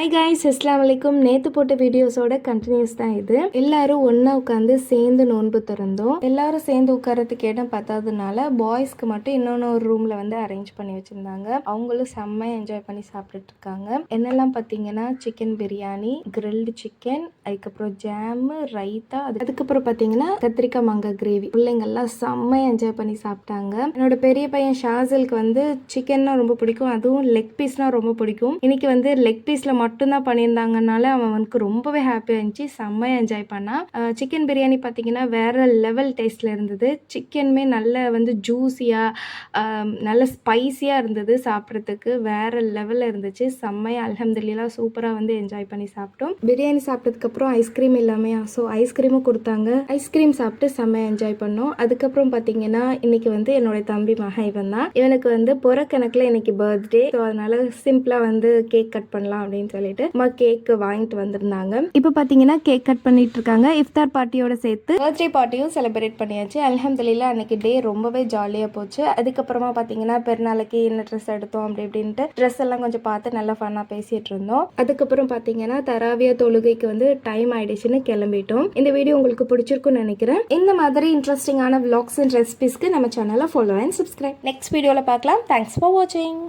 Hi guys, அஸ்ஸலாமு அலைக்கும். நேற்று போட்ட வீடியோஸோட கண்டினியூஸ் தான் இது. எல்லாரும் ஒன்றா உட்காந்து சேர்ந்து நோன்பு திறந்தோம். எல்லாரும் சேர்ந்து உட்காரத்துக்கு இடம் பத்தாததுனால பாய்ஸ்க்கு மட்டும் இன்னொன்று ஒரு ரூமில் வந்து அரேஞ்ச் பண்ணி வச்சுருந்தாங்க. அவங்களும் செம்மையாக என்ஜாய் பண்ணி சாப்பிட்டுட்டு இருக்காங்க. என்னெல்லாம் பார்த்தீங்கன்னா சிக்கன் பிரியாணி, கிரில்டு சிக்கன், அதுக்கப்புறம் ஜாமு, ரைத்தா, அதுக்கப்புறம் பார்த்தீங்கன்னா கத்திரிக்காய் மாங்காய் கிரேவி. பிள்ளைங்கள்லாம் செம்மையாக என்ஜாய் பண்ணி சாப்பிட்டாங்க. என்னோட பெரிய பையன் ஷாசலுக்கு வந்து சிக்கன்னா ரொம்ப பிடிக்கும், அதுவும் லெக் பீஸ்னால் ரொம்ப பிடிக்கும். இன்னைக்கு வந்து லெக் பீஸில் மட்டும்தான் பண்ணியிருந்தாங்கனால அவனுக்கு ரொம்பவே ஹாப்பியாக இருந்துச்சு, செம்மையாக என்ஜாய் பண்ணான். சிக்கன் பிரியாணி பார்த்தீங்கன்னா வேறு லெவல் டேஸ்ட்டில் இருந்தது. சிக்கனுமே நல்ல வந்து ஜூஸியாக நல்ல ஸ்பைஸியாக இருந்தது, சாப்பிட்றதுக்கு வேறு லெவலில் இருந்துச்சு. செம்மையாக அல்ஹம்துலில்லாஹ் சூப்பராக வந்து என்ஜாய் பண்ணி சாப்பிட்டோம். பிரியாணி சாப்பிட்டதுக்கப்புறம் ஐஸ்கிரீம் இல்லாமல் ஸோ ஐஸ்கிரீமும் கொடுத்தாங்க. ஐஸ்கிரீம் சாப்பிட்டு செம்மையாக என்ஜாய் பண்ணோம். அதுக்கப்புறம் பார்த்தீங்கன்னா இன்னைக்கு வந்து என்னோட தம்பி மகன் இவனுக்கு வந்து புறக்கணக்கில் இன்னைக்கு பர்த்டே. ஸோ அதனால சிம்பிளாக வந்து கேக் கட் பண்ணலாம் அப்படின்னு சொல்லிட்டு அம்மா கேக் வாங்கிட்டு வந்திருந்தாங்க. இப்போ பார்த்தீங்கன்னா கேக் கட் பண்ணிட்டு இருக்காங்க. இஃப்தார் பார்ட்டியோட சேர்த்து பர்த்டே பார்ட்டியும் செலிப்ரேட் பண்ணியாச்சு. அல்ஹம்துலில்லாஹ் அன்னைக்கு டே ரொம்பவே ஜாலியாக போச்சு. அதுக்கப்புறமா பார்த்தீங்கன்னா பெருநாளைக்கு என்ன ட்ரெஸ் எடுத்தோம் அப்படி இப்படின்ட்டு ட்ரெஸ் எல்லாம் கொஞ்சம் பார்த்து நல்லா ஃபன்னாக பேசிட்டு இருந்தோம். அதுக்கப்புறம் பார்த்தீங்கன்னா தராவியா தொழுகைக்கு வந்து டைம் ஆயிடுச்சுன்னு கிளம்பிட்டோம். இந்த வீடியோ உங்களுக்கு பிடிச்சிருக்குன்னு நினைக்கிறேன். இந்த மாதிரி இன்ட்ரெஸ்டிங்கான vlogs அண்ட் ரெசிபிஸ்க்கு நம்ம சேனலை ஃபாலோ அண்ட் சப்ஸ்கிரைப். நெக்ஸ்ட் வீடியோவில் பார்க்கலாம். தேங்க்ஸ் ஃபார் வாட்சிங்.